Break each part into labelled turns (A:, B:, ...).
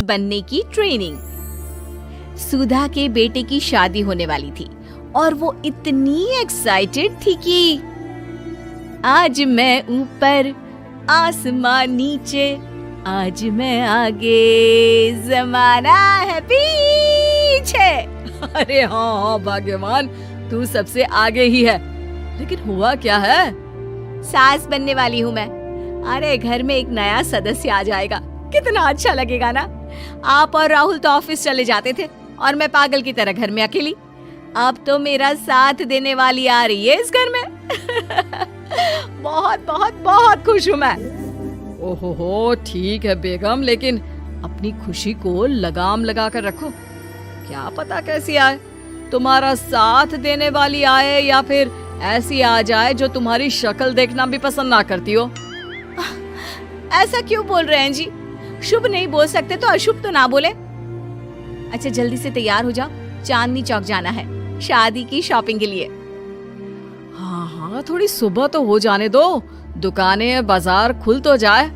A: बनने की ट्रेनिंग। सुधा के बेटे की शादी होने वाली थी और वो इतनी एक्साइटेड थी कि आज मैं ऊपर आसमान नीचे, आज मैं आगे जमाना है पीछे।
B: अरे हाँ भाग्यवान, तू सबसे आगे ही है। लेकिन हुआ क्या है?
A: सास बनने वाली हूँ मैं। अरे घर में एक नया सदस्य आ जाएगा, कितना अच्छा लगेगा ना। आप और राहुल तो ऑफिस चले जाते थे और मैं पागल की तरह घर में अकेली। अब तो मेरा साथ देने वाली आ रही है इस घर में। बहुत बहुत बहुत खुश हूँ मैं।
B: ओहो ठीक है बेगम, लेकिन अपनी खुशी को लगाम लगा कर रखो। क्या पता कैसी आए, तुम्हारा साथ देने वाली आए या फिर ऐसी आ जाए जो तुम्हारी शक्ल देखना भी पसंद ना करती हो।
A: ऐसा क्यों बोल रहे हैं जी? शुभ नहीं बोल सकते तो अशुभ तो ना बोले। अच्छा जल्दी से तैयार हो जाओ, चांदनी चौक जाना है शादी की शॉपिंग के लिए।
B: हाँ हाँ, थोड़ी सुबह तो हो जाने दो, दुकानें बाजार खुल तो जाए।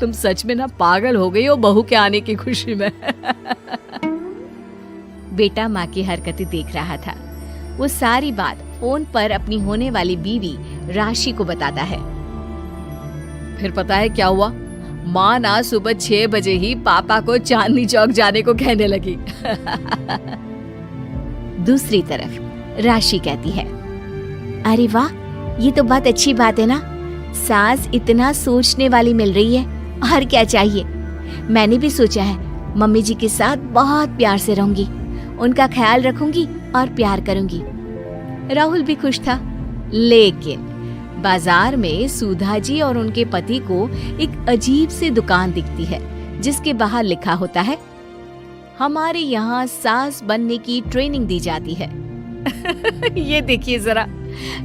B: तुम सच में ना पागल हो गई हो बहू के आने की खुशी में।
A: बेटा माँ की हरकतें देख रहा था। वो सारी बात फोन पर अपनी होने वाली बीवी राशि को बताता है।
B: फिर पता है क्या हुआ? माँ ना सुबह 6 बजे ही पापा को चांदनी चौक जाने को कहने लगी।
A: दूसरी तरफ राशि कहती है, अरे वाह, ये तो बहुत अच्छी बात है ना। सास इतना सोचने वाली मिल रही है, और क्या चाहिए। मैंने भी सोचा है मम्मी जी के साथ बहुत प्यार से रहूंगी, उनका ख्याल रखूंगी और प्यार करूंगी। राहुल भी खुश था। लेकिन बाजार में सुधा जी और उनके पति को एक अजीब सी दुकान दिखती है जिसके बाहर लिखा होता है, हमारे यहाँ सास बनने की ट्रेनिंग दी जाती है। ये देखिए जरा,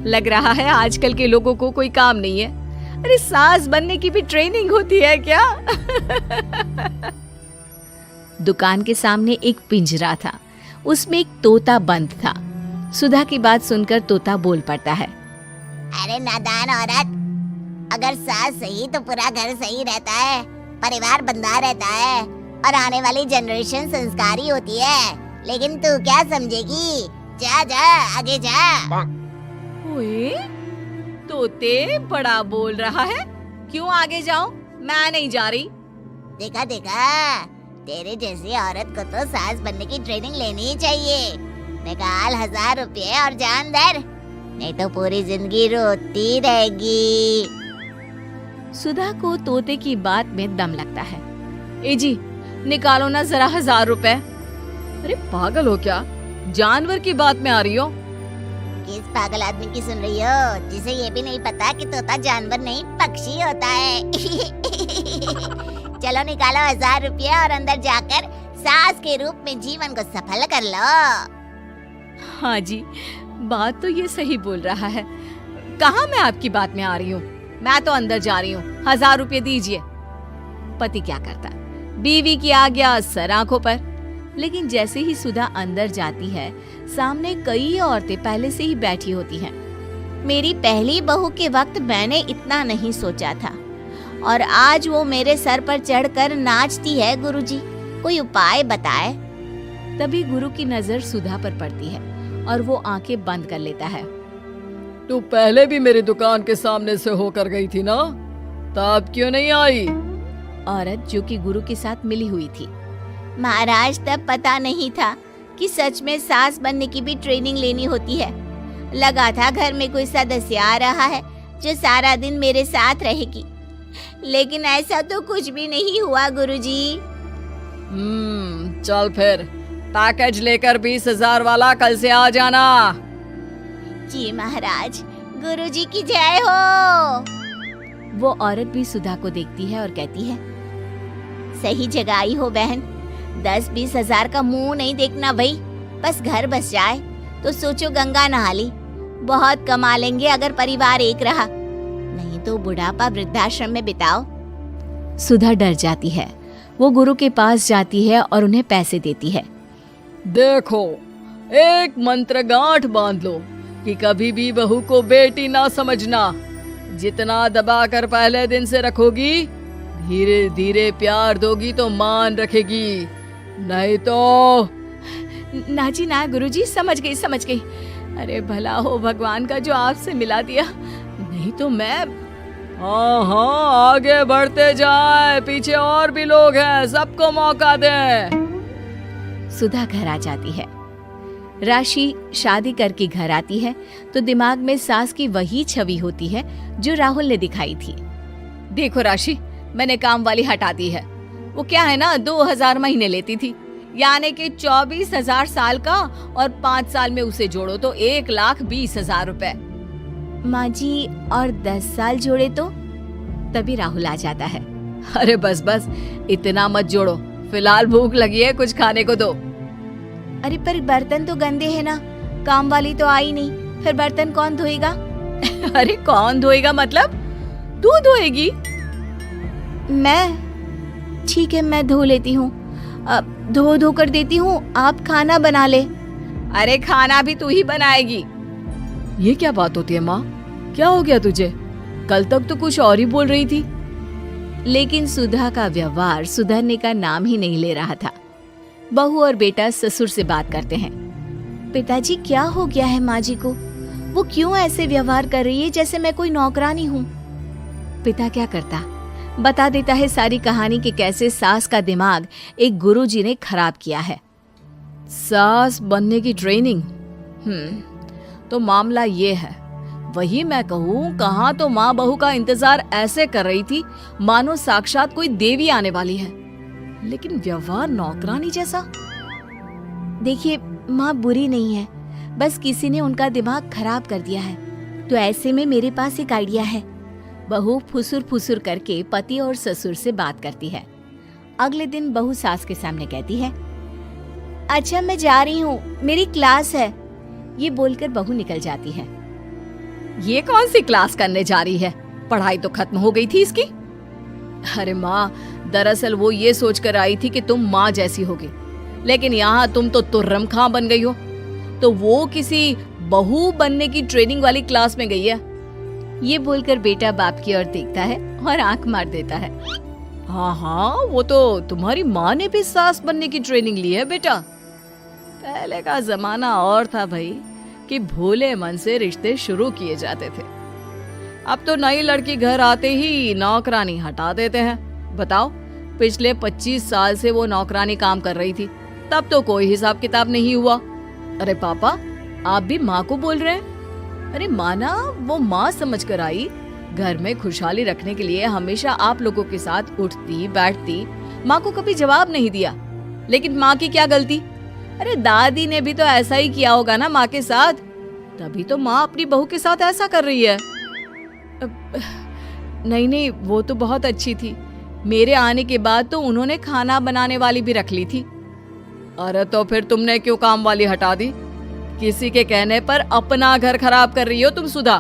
A: लग रहा है आजकल के लोगों को कोई काम नहीं है। अरे सास बनने की भी ट्रेनिंग होती है क्या? दुकान के सामने एक पिंजरा था, उसमें एक तोता बंद था। सुधा की बात सुनकर तोता बोल पड़ता है,
C: अरे नादान औरत, अगर सास सही तो पूरा घर सही रहता है, परिवार बंधा रहता है और आने वाली जनरेशन संस्कारी होती है। लेकिन तू क्या समझेगी? जा जा आगे जा।
A: ओए, तोते बड़ा बोल रहा है, क्यों आगे जाऊं? मैं नहीं जा रही।
C: देखा देखा, तेरे जैसी औरत को तो सास बनने की ट्रेनिंग लेनी ही चाहिए। निकाल 1000 रुपये और जान दर, नहीं तो पूरी जिंदगी रोती रहेगी।
A: सुधा को तोते की बात में दम लगता है। ए जी, निकालो ना जरा 1000 रुपए।
B: अरे पागल हो क्या? जानवर की बात में आ रही हो?
C: किस पागल आदमी की सुन रही हो, जिसे ये भी नहीं पता कि तोता जानवर नहीं पक्षी होता है। चलो निकालो 1000 रुपये और अंदर जाकर सास के रूप में जीवन को सफल कर लो।
A: हाँ जी, बात तो ये सही बोल रहा है। कहाँ मैं आपकी बात में आ रही हूँ? मैं तो अंदर जा रही हूँ, 1000 रुपये दीजिए। पति क्या करता, बीवी की आज्ञा सर आंखों पर। लेकिन जैसे ही सुधा अंदर जाती है, सामने कई औरतें पहले से ही बैठी होती हैं। मेरी पहली बहू के वक्त मैंने इतना नहीं सोचा था, और आज वो मेरे सर पर चढ़कर नाचती है। गुरुजी, कोई उपाय बताए। तभी गुरु की नजर सुधा पर पड़ती है और वो आंखें बंद कर लेता है।
B: तू पहले भी मेरी दुकान के सामने से होकर गई थी ना, तब क्यों नहीं आई?
A: औरत जो कि गुरु के साथ मिली हुई थी। महाराज, तब पता नहीं था कि सच में सास बनने की भी ट्रेनिंग लेनी होती है। लगा था घर में कोई सदस्य आ रहा है जो सारा दिन मेरे साथ रहेगी, लेकिन ऐसा तो कुछ भी नहीं हुआ गुरुजी।
B: चल फिर पैकेज लेकर 20,000 वाला कल से आ जाना।
A: जी महाराज, गुरुजी की जय हो। वो औरत भी सुधा को देखती है और कहती है, सही जगह आई हो बहन। 10-20 हजार का मुंह नहीं देखना भाई, बस घर बस जाए तो सोचो गंगा नहा ली। बहुत कमा लेंगे अगर परिवार एक रहा, नहीं तो बुढ़ापा वृद्धाश्रम में बिताओ। सुधा डर जाती है। वो गुरु के पास जाती है और उन्हें पैसे देती है।
B: देखो, एक मंत्र गांठ बांध लो कि कभी भी बहू को बेटी ना समझना। जितना दबाकर पहले दिन से रखोगी, धीरे धीरे प्यार दोगी तो मान रखेगी, नहीं तो।
A: ना जी ना गुरुजी, समझ गई। अरे भला हो भगवान का जो आपसे मिला दिया, नहीं तो मैं।
B: हाँ हाँ, आगे बढ़ते जाए, पीछे और भी लोग हैं, सबको मौका दे।
A: सुधा घर आ जाती है। राशि शादी करके घर आती है तो दिमाग में सास की वही छवि होती है जो राहुल ने दिखाई थी।
B: देखो राशि, मैंने काम वाली हटा दी है। वो क्या है ना, 2000 महीने लेती थी, यानी कि 24,000 साल का, और 5 साल में उसे जोड़ो तो 1,20,000 रुपए।
A: माँ जी, और 10 साल जोड़े तो? तभी राहुल आ जाता है।
B: अरे बस बस, इतना मत जोड़ो, फिलहाल भूख लगी है, कुछ खाने को दो।
A: अरे पर बर्तन तो गंदे हैं ना, काम वाली तो आई नहीं, फिर बर्तन कौन धोएगा?
B: अरे कौन धोएगा मतलब? तू धोएगी?
A: मैं? ठीक है, मैं धो लेती हूँ, धो कर देती हूँ, आप खाना बना ले।
B: अरे खाना भी तू ही बनाएगी? ये क्या बात होती है माँ, क्या हो गया तुझे? कल तक तो कुछ और ही बोल रही थी।
A: लेकिन सुधा का व्यवहार सुधरने का नाम ही नहीं ले रहा था। बहू और बेटा ससुर से बात करते हैं। पिताजी, क्या हो गया है माँ जी को? वो क्यों ऐसे व्यवहार कर रही है जैसे मैं कोई नौकरानी हूँ? पिता क्या करता, बता देता है सारी कहानी कि कैसे सास का दिमाग एक गुरुजी ने खराब किया है।
B: सास बनने की ट्रेनिंग? तो मामला ये है, वही मैं कहूँ, कहाँ तो माँ बहू का इंतजार ऐसे कर रही थी मानो साक्षात कोई देवी आने वाली है, लेकिन व्यवहार नौकरानी जैसा।
A: देखिए माँ बुरी नहीं है, बस किसी ने उनका दिमाग खराब कर दिया है। तो ऐसे में मेरे पास एक आइडिया है। बहू फुसुर फुसुर करके पति और ससुर से बात करती है। अगले दिन बहू सास के सामने कहती है, अच्छा मैं जा रही हूँ, मेरी क्लास है। ये बोलकर बहू निकल जाती है।
B: ये कौन सी क्लास करने जा रही है? पढ़ाई तो खत्म हो गई थी इसकी। अरे माँ, दरअसल वो ये सोचकर आई थी कि तुम माँ जैसी होगी, लेकिन यहाँ तुम तो तुर्रम खां बन गई हो। तो वो किसी बहू बनने की ट्रेनिंग वाली क्लास में गई है।
A: ये बोलकर बेटा बाप की ओर देखता है और आंख मार देता है।
B: हाँ हाँ, वो तो तुम्हारी माँ ने भी सास बनने की ट्रेनिंग ली है बेटा। पहले का जमाना और था भाई, कि भोले मन से रिश्ते शुरू किए जाते थे। अब तो नई लड़की घर आते ही नौकरानी हटा देते हैं। बताओ, पिछले 25 साल से वो नौकरानी काम कर रही थी, तब तो कोई हिसाब किताब नहीं हुआ। अरे पापा, आप भी माँ को बोल रहे हैं? अरे माना, वो माँ समझ कर आई, घर में खुशहाली रखने के लिए हमेशा आप लोगों के साथ उठती बैठती, माँ को कभी जवाब नहीं दिया। लेकिन माँ की क्या गलती? अरे दादी ने भी तो ऐसा ही किया होगा ना माँ के साथ, तभी तो माँ अपनी बहू के साथ ऐसा कर रही है। नहीं, वो तो बहुत अच्छी थी। मेरे आने के बाद तो उन्होंने खाना बनाने वाली भी रख ली थी। अरे तो फिर तुमने क्यों काम वाली हटा दी? किसी के कहने पर अपना घर खराब कर रही हो तुम सुधा।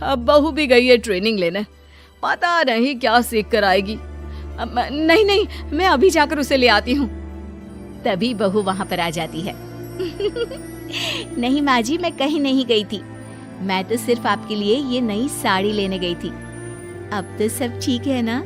B: अब बहू भी गई है ट्रेनिंग लेने, पता नहीं क्या सीख कर आएगी। नहीं, मैं अभी जाकर उसे ले आती हूँ।
A: तभी बहू वहां पर आ जाती है। नहीं माँ जी, मैं कहीं नहीं गई थी, मैं तो सिर्फ आपके लिए ये नई साड़ी लेने गई थी। अब तो सब ठीक है ना?